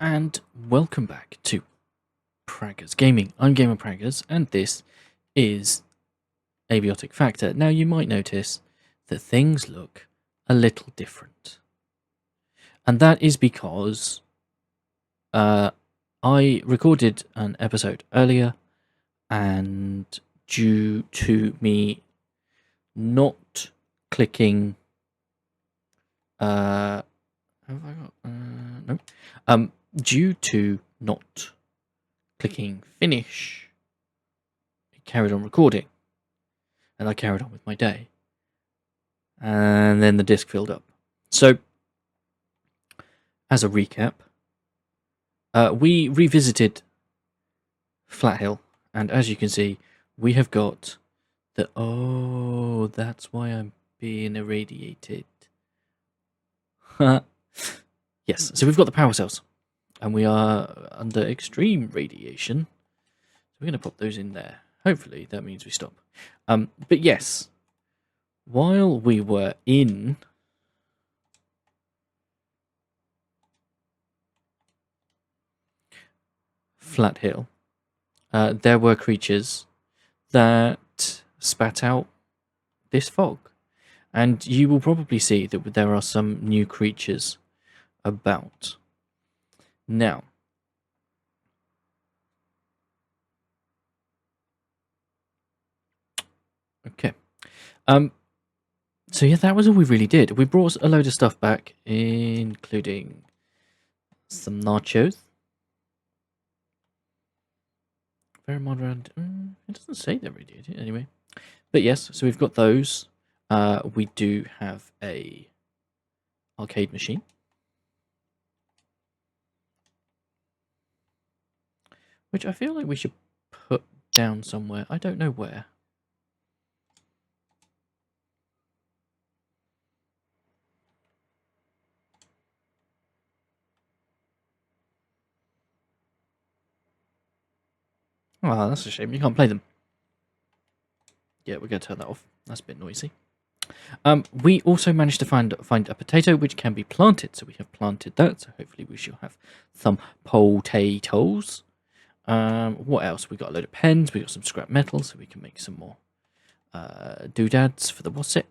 and welcome back to Praggers Gaming. I'm Gamer Praggers, and this is Abiotic Factor. Now, you might notice that things look a little different, and that is because I recorded an episode earlier, and due to me not clicking, have I got no? Due to not clicking finish, it carried on recording, and I carried on with my day, and then the disk filled up. So, as a recap, we revisited Flathill, and as you can see, we have got the... Oh, that's why I'm being irradiated. Yes, so we've got the power cells, and we are under extreme radiation. So we're going to pop those in there. Hopefully that means we stop. But yes, while we were in Flathill, there were creatures that spat out this fog. And you will probably see that there are some new creatures about. Now, okay. So yeah, that was all we really did. We brought a load of stuff back, including some nachos. Very moderate. It doesn't say they're radiated anyway. But yes, so we've got those. We do have a arcade machine. Which I feel like we should put down somewhere. I don't know where. Oh, that's a shame. You can't play them. Yeah, we're going to turn that off. That's a bit noisy. We also managed to find a potato which can be planted. So we have planted that. So hopefully we shall have some potatoes. What else? We got a load of pens. We got some scrap metal, so we can make some more doodads for the what's it.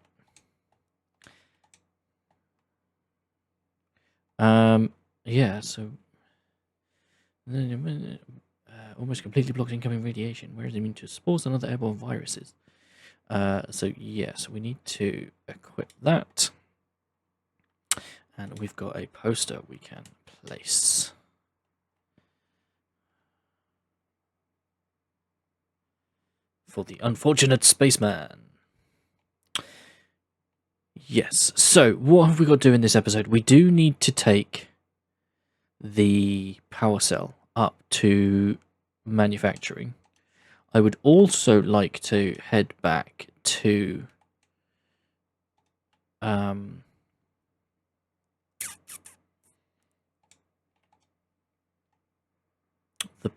Yeah. So almost completely blocked incoming radiation. Where is it mean to spores and other airborne viruses? So yes, we need to equip that, and we've got a poster we can place. For the unfortunate spaceman. Yes, so what have we got to do in this episode? We do need to take the power cell up to manufacturing. I would also like to head back to the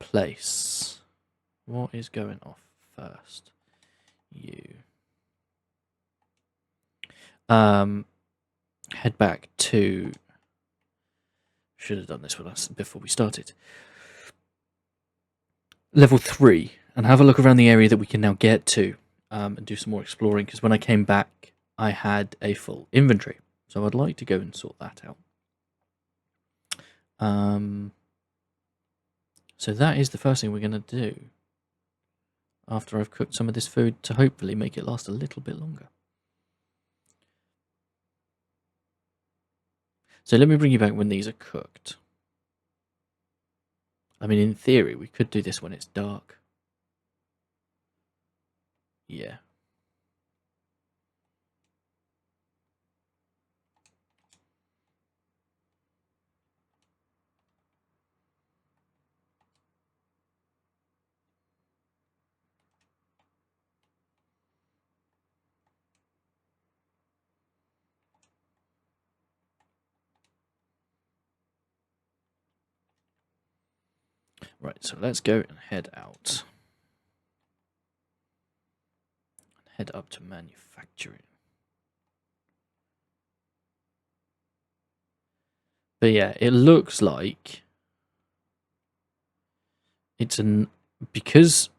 place. What is going off first? You head back to... Should have done this with us before we started. Level 3, and have a look around the area that we can now get to, and do some more exploring, because when I came back I had a full inventory, so I'd like to go and sort that out. So that is the first thing we're going to do after I've cooked some of this food to hopefully make it last a little bit longer. So let me bring you back when these are cooked. I mean, in theory, we could do this when it's dark. Yeah. Right, so let's go and head out. Head up to manufacturing. But yeah, it looks like it's because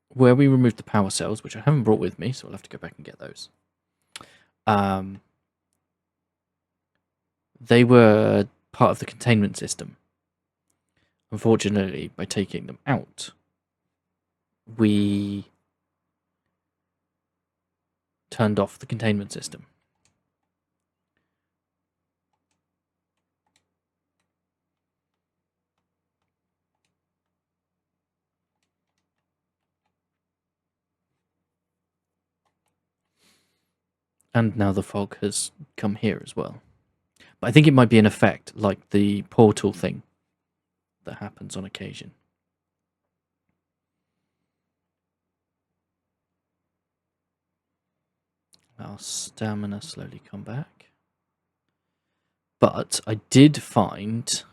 where we removed the power cells, which I haven't brought with me, so I'll have to go back and get those. They were part of the containment system. Unfortunately, by taking them out, we turned off the containment system. And now the fog has come here as well. But I think it might be an effect, like the portal thing that happens on occasion. Our stamina slowly come back. But I did find...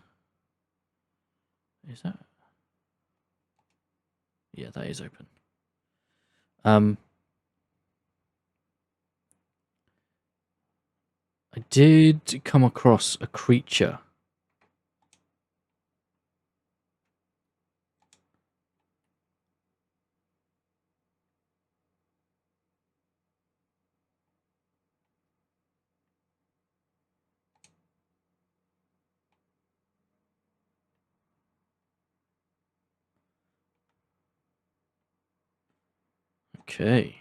Is that... Yeah, that is open. I did come across a creature. Okay.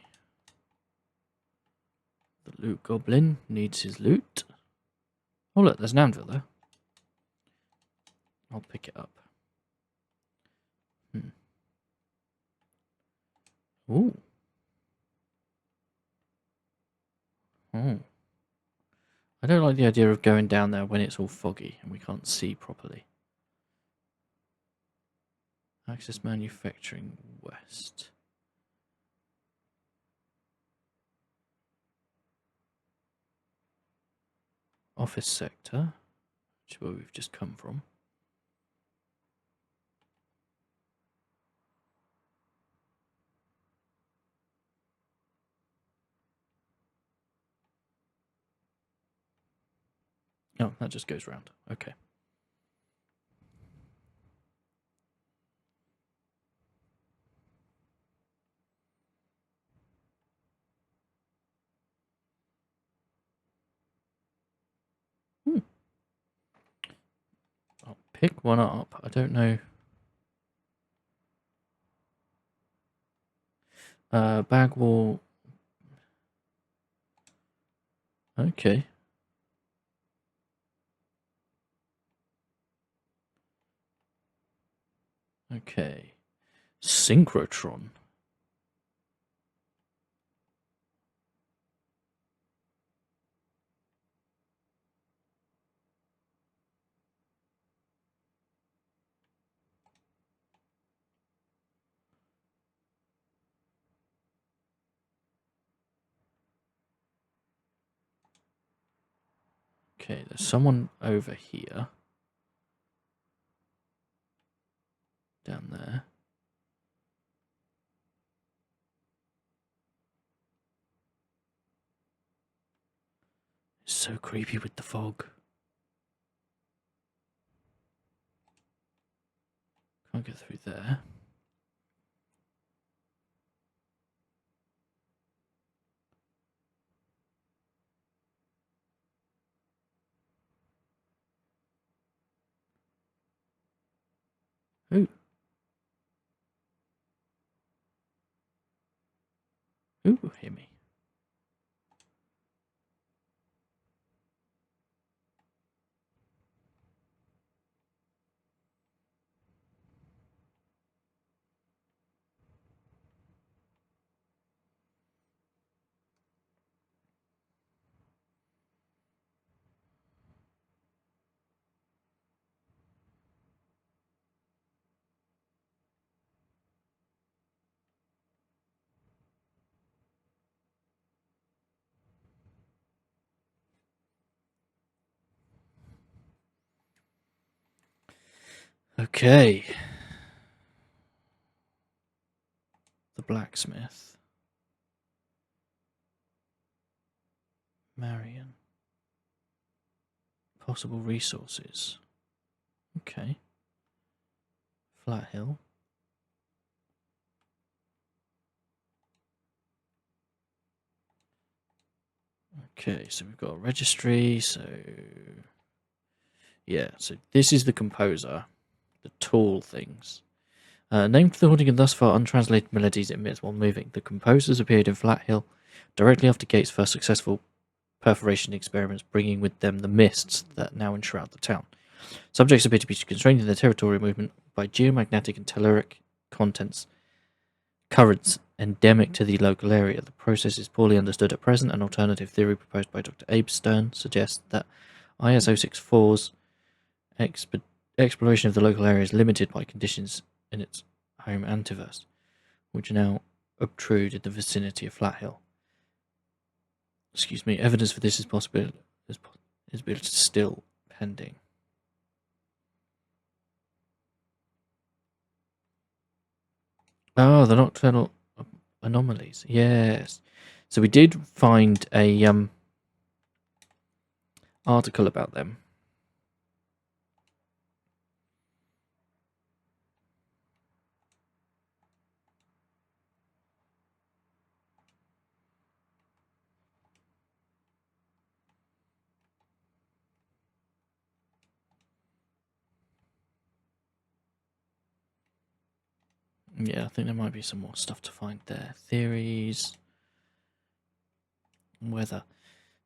The loot goblin needs his loot. Oh look, there's an anvil there. I'll pick it up. Ooh. Oh. I don't like the idea of going down there when it's all foggy and we can't see properly. Access Manufacturing West. Office sector, which is where we've just come from. Oh, that just goes round. Okay. I'll pick one up. I don't know. Bag wall. Okay. Okay. Synchrotron. Okay, there's someone over here. Down there. It's so creepy with the fog. Can't get through there. Ooh. Ooh, hear me. Okay. The blacksmith. Marion. Possible resources. Okay. Flathill. Okay, so we've got a registry, so yeah, so this is the composer, the tool things. Named for the haunting and thus far untranslated melodies it emits while moving, the composers appeared in Flathill directly after Gates' first successful perforation experiments, bringing with them the mists that now enshroud the town. Subjects appear to be constrained in their territorial movement by geomagnetic and telluric currents endemic to the local area. The process is poorly understood at present. An alternative theory proposed by Dr. Abe Stern suggests that ISO 64's exploration of the local area is limited by conditions in its home antiverse, which now obtrude in the vicinity of Flathill. Excuse me. Evidence for this is still pending. Oh, the nocturnal anomalies. Yes. So we did find a article about them. Yeah, I think there might be some more stuff to find there. Theories. Weather.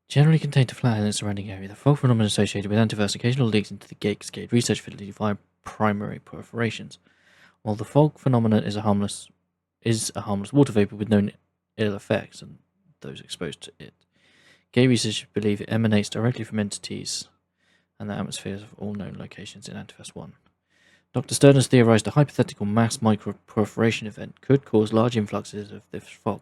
Generally contained to Flathill and surrounding area, the fog phenomenon associated with antiverse occasional leaks into the Gate Cascade research facility via primary perforations. While the fog phenomenon is a harmless water vapor with known ill effects and those exposed to it, Gay researchers believe it emanates directly from entities and the atmospheres of all known locations in Antiverse 1. Dr. Stern has theorized a hypothetical mass microperforation event could cause large influxes of this fog.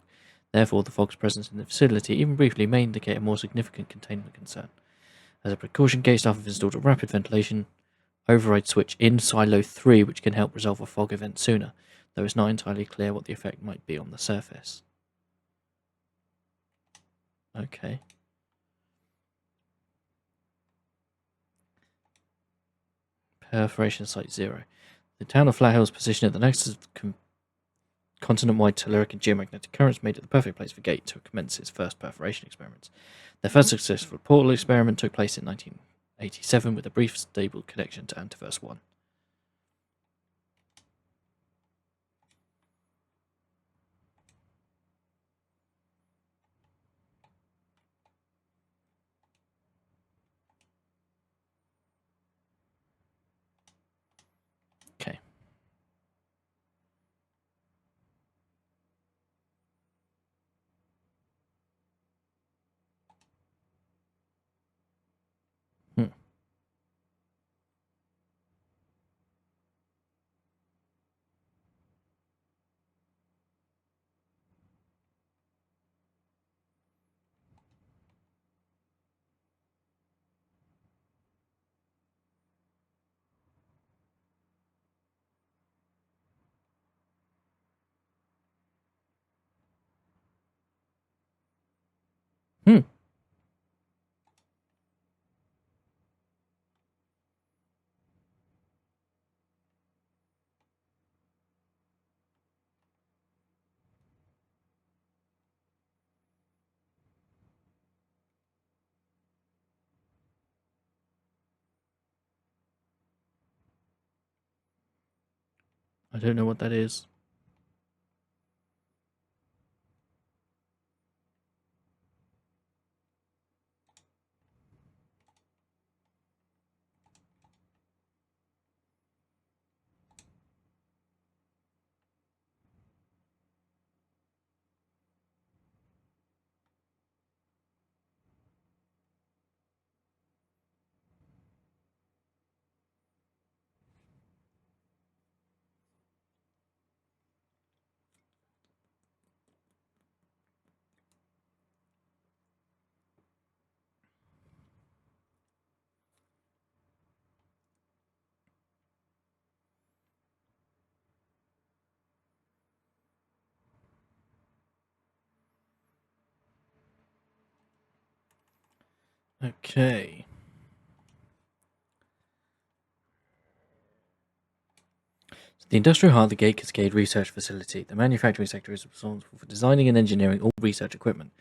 Therefore, the fog's presence in the facility, even briefly, may indicate a more significant containment concern. As a precaution, Gate staff have installed a rapid ventilation override switch in Silo 3, which can help resolve a fog event sooner, though it's not entirely clear what the effect might be on the surface. Okay. Perforation Site 0. The town of Flathill is positioned at the nexus of continent-wide telluric and geomagnetic currents made it the perfect place for Gate to commence its first perforation experiments. Their first successful portal experiment took place in 1987 with a brief stable connection to Antiverse 1. Okay. Hmm. Hmm. I don't know what that is. Okay. The industrial heart of the Gate Cascade Research Facility. The manufacturing sector is responsible for designing and engineering all research equipment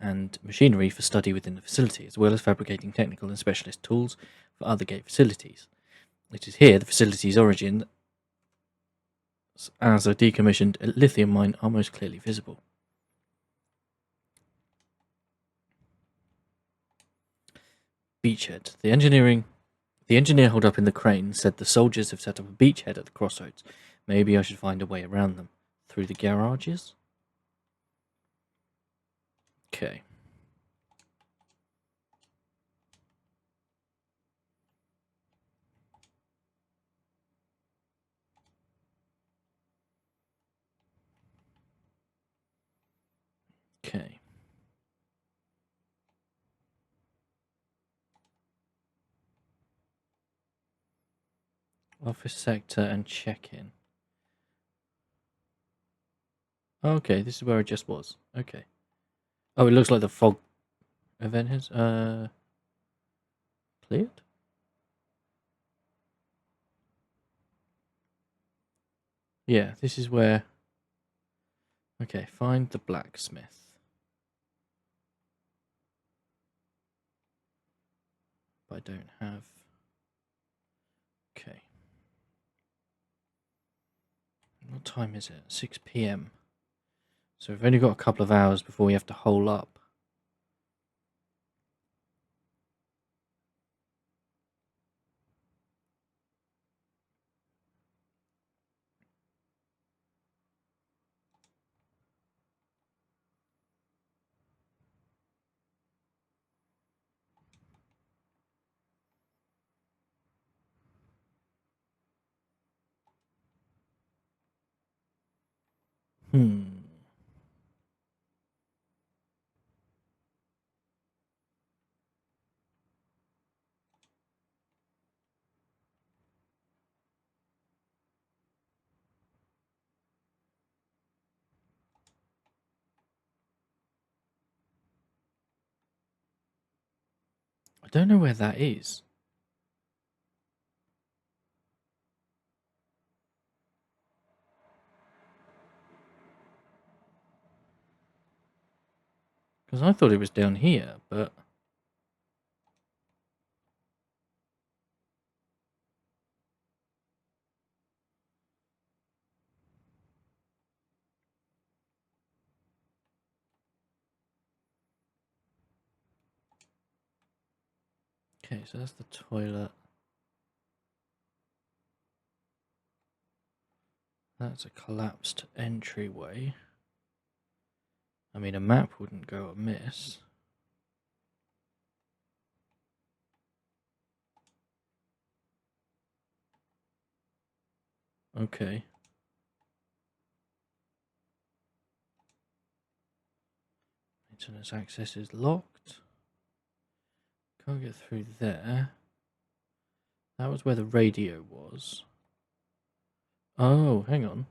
and machinery for study within the facility, as well as fabricating technical and specialist tools for other Gate facilities. It is here the facility's origin as a decommissioned lithium mine are most clearly visible. Beachhead. The engineer holed up in the crane said the soldiers have set up a beachhead at the crossroads. Maybe I should find a way around them. Through the garages? Okay. Okay. Office sector and check-in. Okay, this is where it just was. Okay. Oh, it looks like the fog event has cleared? Yeah, this is where... Okay, find the blacksmith. But I don't have... Okay. What time is it? 6 PM. So we've only got a couple of hours before we have to hole up. I don't know where that is. Because I thought it was down here, but... Okay, so that's the toilet. That's a collapsed entryway. I mean, a map wouldn't go amiss. Okay. Maintenance access is locked. Can't get through there. That was where the radio was. Oh, hang on.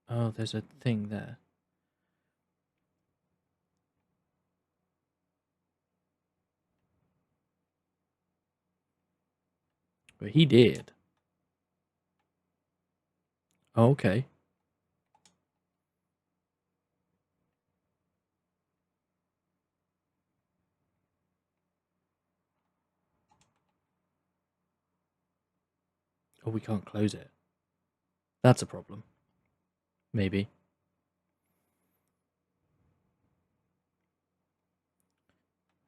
Oh, there's a thing there. But he did. Oh, okay. Oh, we can't close it. That's a problem. Maybe.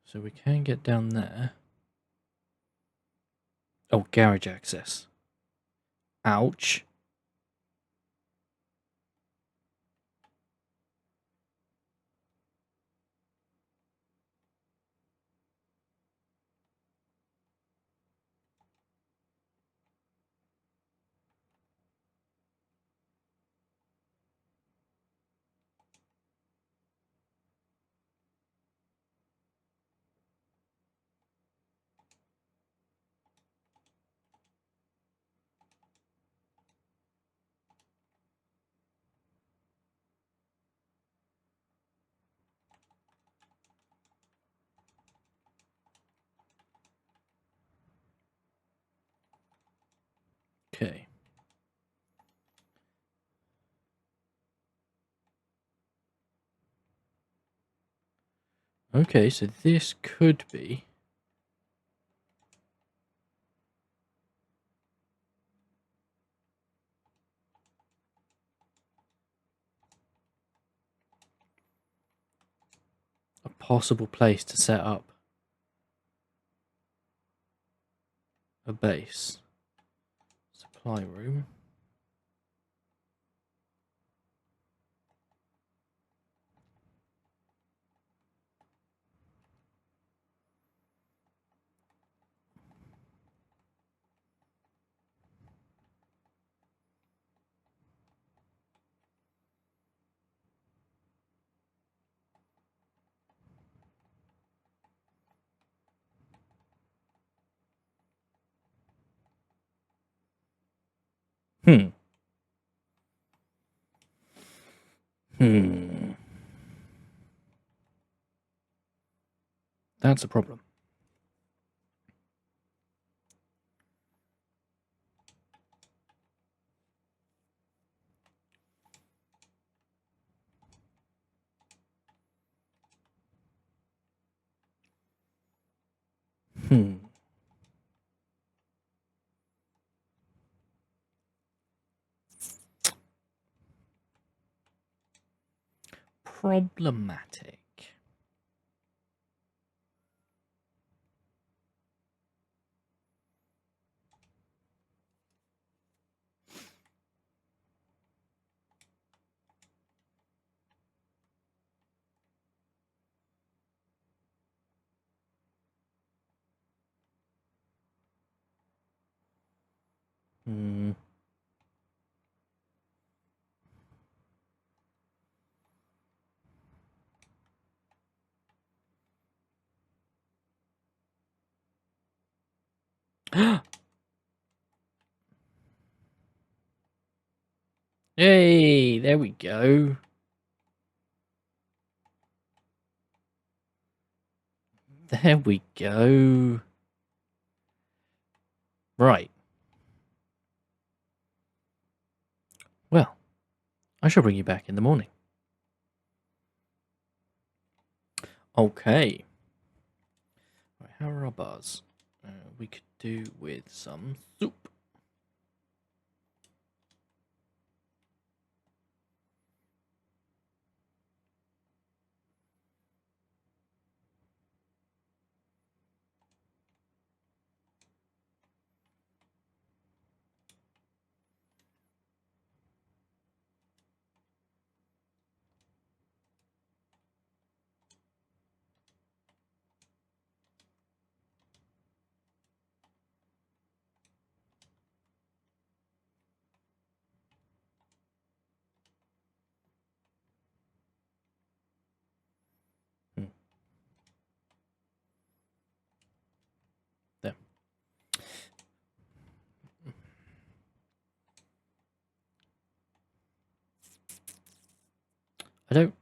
So we can get down there. Oh, garage access. Ouch. Okay, so this could be... a possible place to set up a base. Supply room. Hmm. That's a problem. Hmm. Problematic. Hmm. Hey, there we go. There we go. Right. Well, I shall bring you back in the morning. Okay. Right, how are our bars? We could do with some soup. Hmm. There. I don't...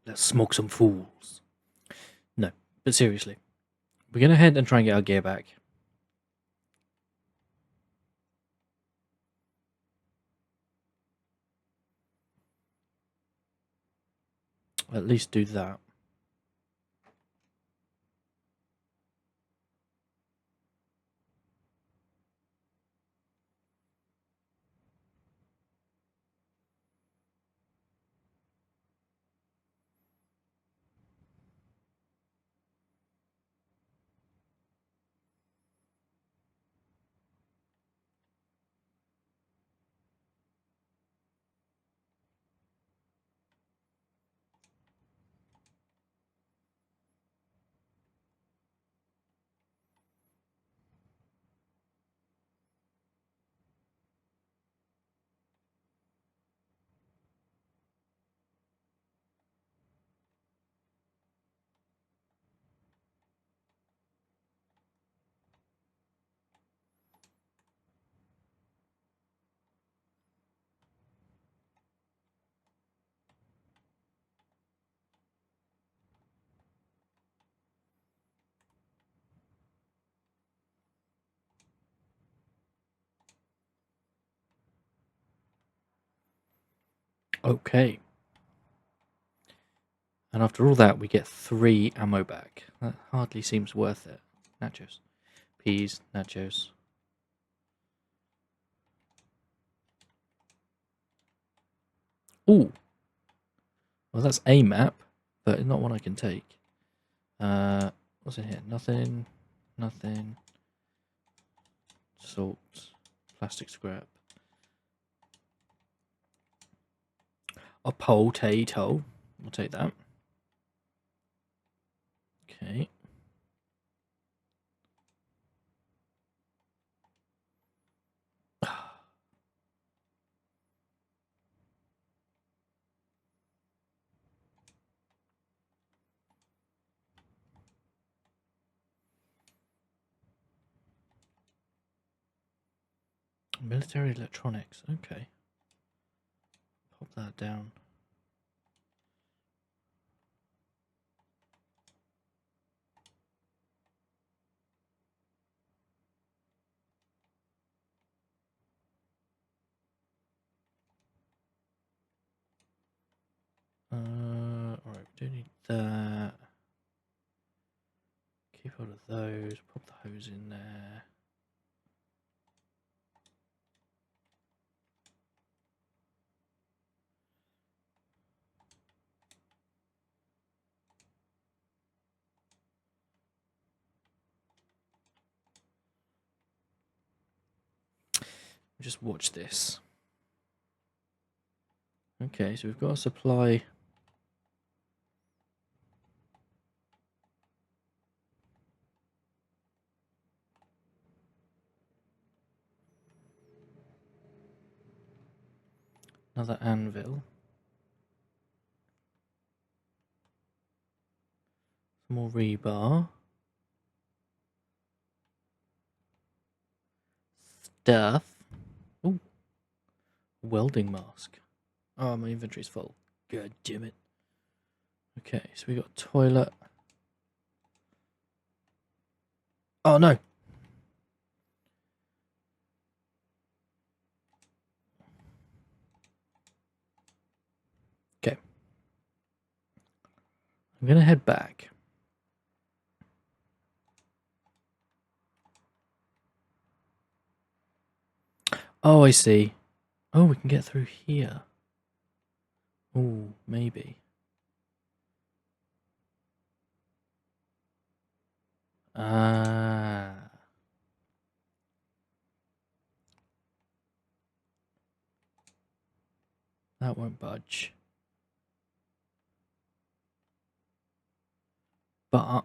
Let's smoke some fools. No, but seriously. We're going to head and try and get our gear back. At least do that. Okay. And after all that, we get 3 ammo back. That hardly seems worth it. Nachos. Peas, nachos. Ooh. Well, that's a map, but not one I can take. What's in here? Nothing. Nothing. Salt. Plastic scrap. A potato. I'll take that. Okay. Military electronics. Okay. Pop that down. Alright, we do need that. Keep hold of those. Pop the hose in there. Just watch this. Okay, so we've got a supply. Another anvil. Some more rebar. Stuff. Ooh. Welding mask. Oh, my inventory's full. God damn it. Okay, so we got a toilet. Oh no. Okay. I'm gonna head back. Oh, I see. Oh, we can get through here. Oh, maybe. Ah. That won't budge. But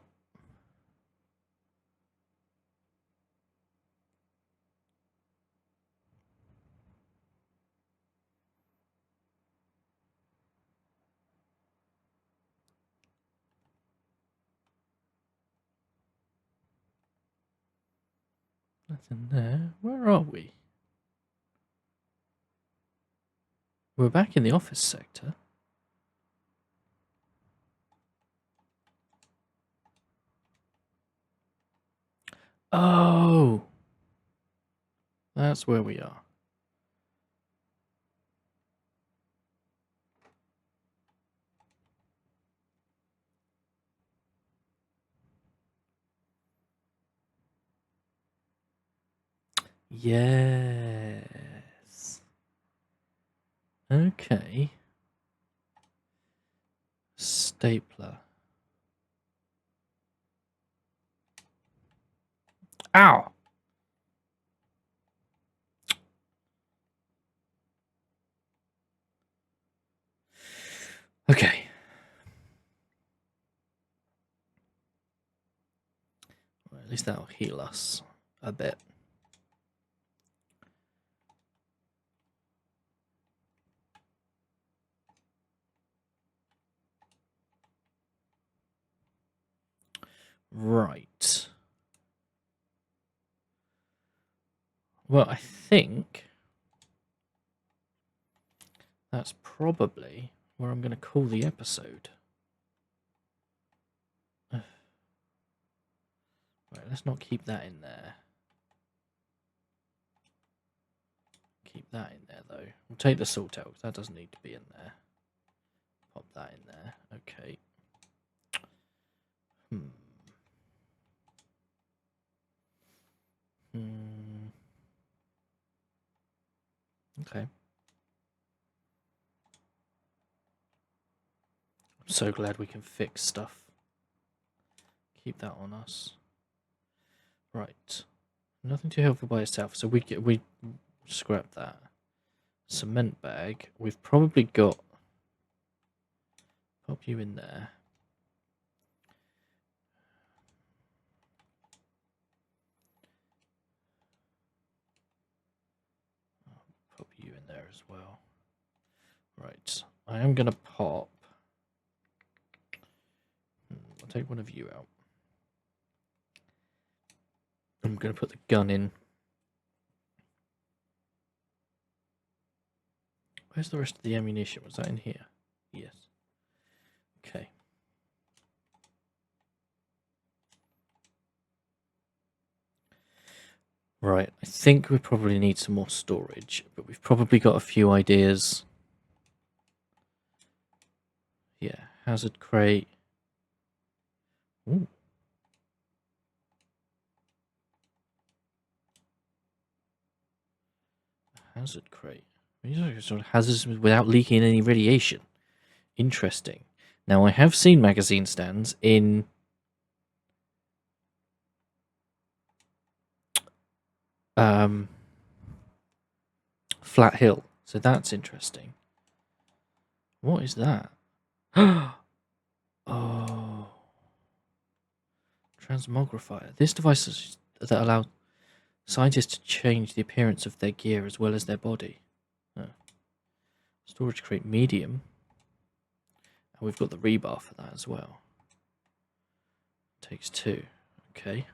nothing there. Where are we? We're back in the office sector. Oh. That's where we are. Yes. Okay. Stapler. Ow! Okay. Well, at least that'll heal us a bit. Right. Well, I think that's probably where I'm going to call the episode. Right, let's not keep that in there. Keep take that in there, though. We'll take the salt out, because that doesn't need to be in there. Pop that in there. Okay. Okay. I'm so glad we can fix stuff. Keep that on us. Right. Nothing too helpful by itself, so we scrap that. Cement bag. We've probably got. Pop you in there. Pop you in there as well. Right. I am gonna pop. I'll take one of you out. I'm gonna put the gun in. Where's the rest of the ammunition? Was that in here? Yes. Okay. Right, I think we probably need some more storage, but we've probably got a few ideas. Yeah, hazard crate. Ooh. Hazard crate. These are sort of hazards without leaking any radiation. Interesting. Now, I have seen magazine stands in Flathill, so that's interesting. What is that? Oh, transmogrifier. This device is that allows scientists to change the appearance of their gear as well as their body. Oh. Storage crate medium. And we've got the rebar for that as well. Takes 2. Okay.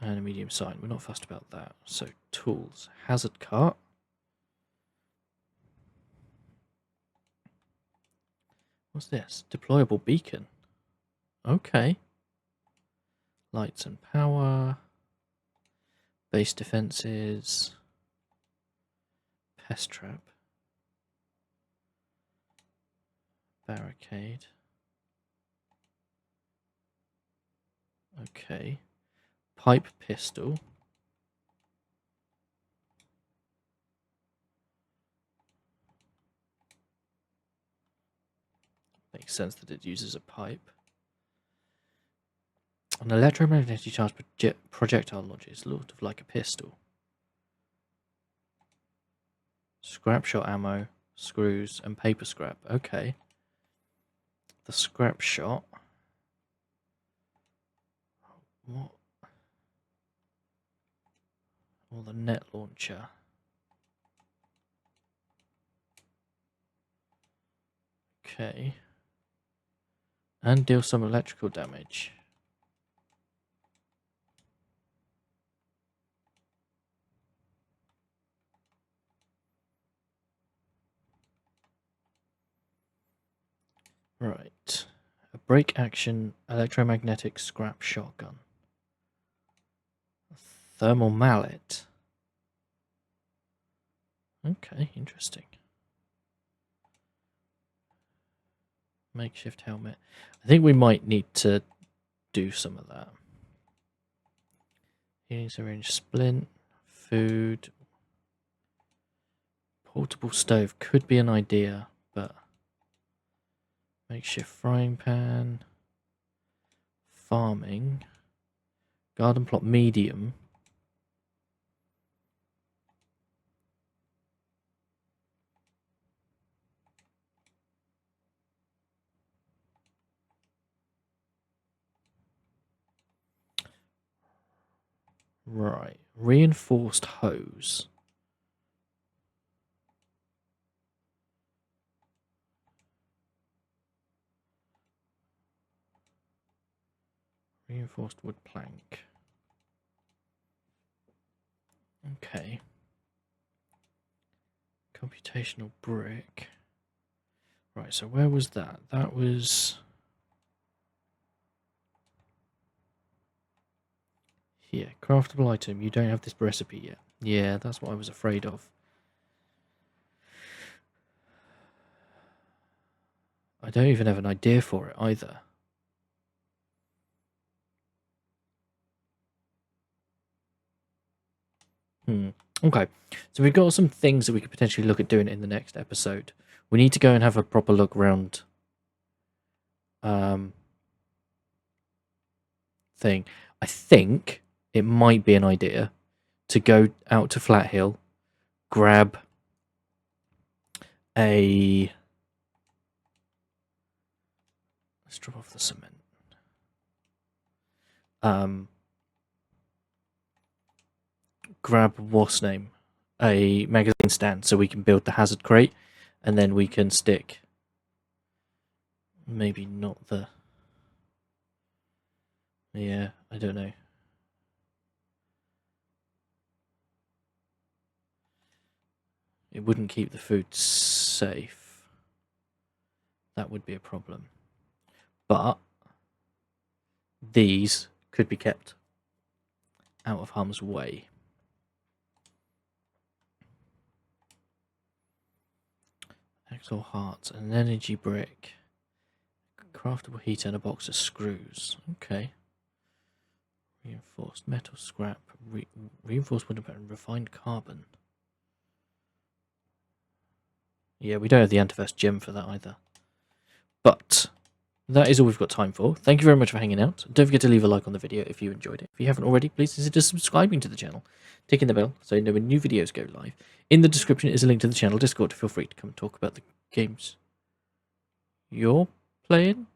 And a medium sign. We're not fussed about that. So, tools. Hazard cart. What's this? Deployable beacon. Okay. Lights and power. Base defenses. Pest trap. Barricade. Okay. Pipe pistol. Makes sense that it uses a pipe. An electromagnetic charge projectile launcher, sort of like a pistol. Scrap shot ammo, screws, and paper scrap. Okay. The scrap shot. What? Or the net launcher. Okay. And deal some electrical damage. Right. A break action electromagnetic scrap shotgun. A thermal mallet. Okay, interesting. Makeshift helmet. I think we might need to do some of that. Healing syringe, splint, food. Portable stove could be an idea, but makeshift frying pan. Farming. Garden plot medium. Right. Reinforced hose. Reinforced wood plank. Okay. Computational brick. Right, so where was that? That was here. Craftable item. You don't have this recipe yet. Yeah, that's what I was afraid of. I don't even have an idea for it either. Okay, so we've got some things that we could potentially look at doing in the next episode. We need to go and have a proper look around thing. I think it might be an idea to go out to Flathill, grab a... Let's drop off the cement. Grab what's name? A magazine stand so we can build the hazard crate, and then we can stick... Maybe not the... Yeah, I don't know. It wouldn't keep the food safe. That would be a problem. But these could be kept out of harm's way. Axle hearts, an energy brick, craftable heater, and a box of screws. Okay. Reinforced metal scrap, reinforced wooden and refined carbon. Yeah, we don't have the antiverse gem for that either. But that is all we've got time for. Thank you very much for hanging out. Don't forget to leave a like on the video if you enjoyed it. If you haven't already, please consider subscribing to the channel, ticking the bell so you know when new videos go live. In the description is a link to the channel Discord. Feel free to come talk about the games you're playing,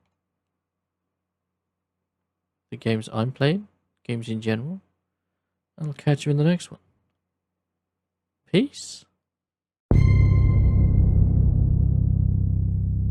the games I'm playing, games in general. And I'll catch you in the next one. Peace.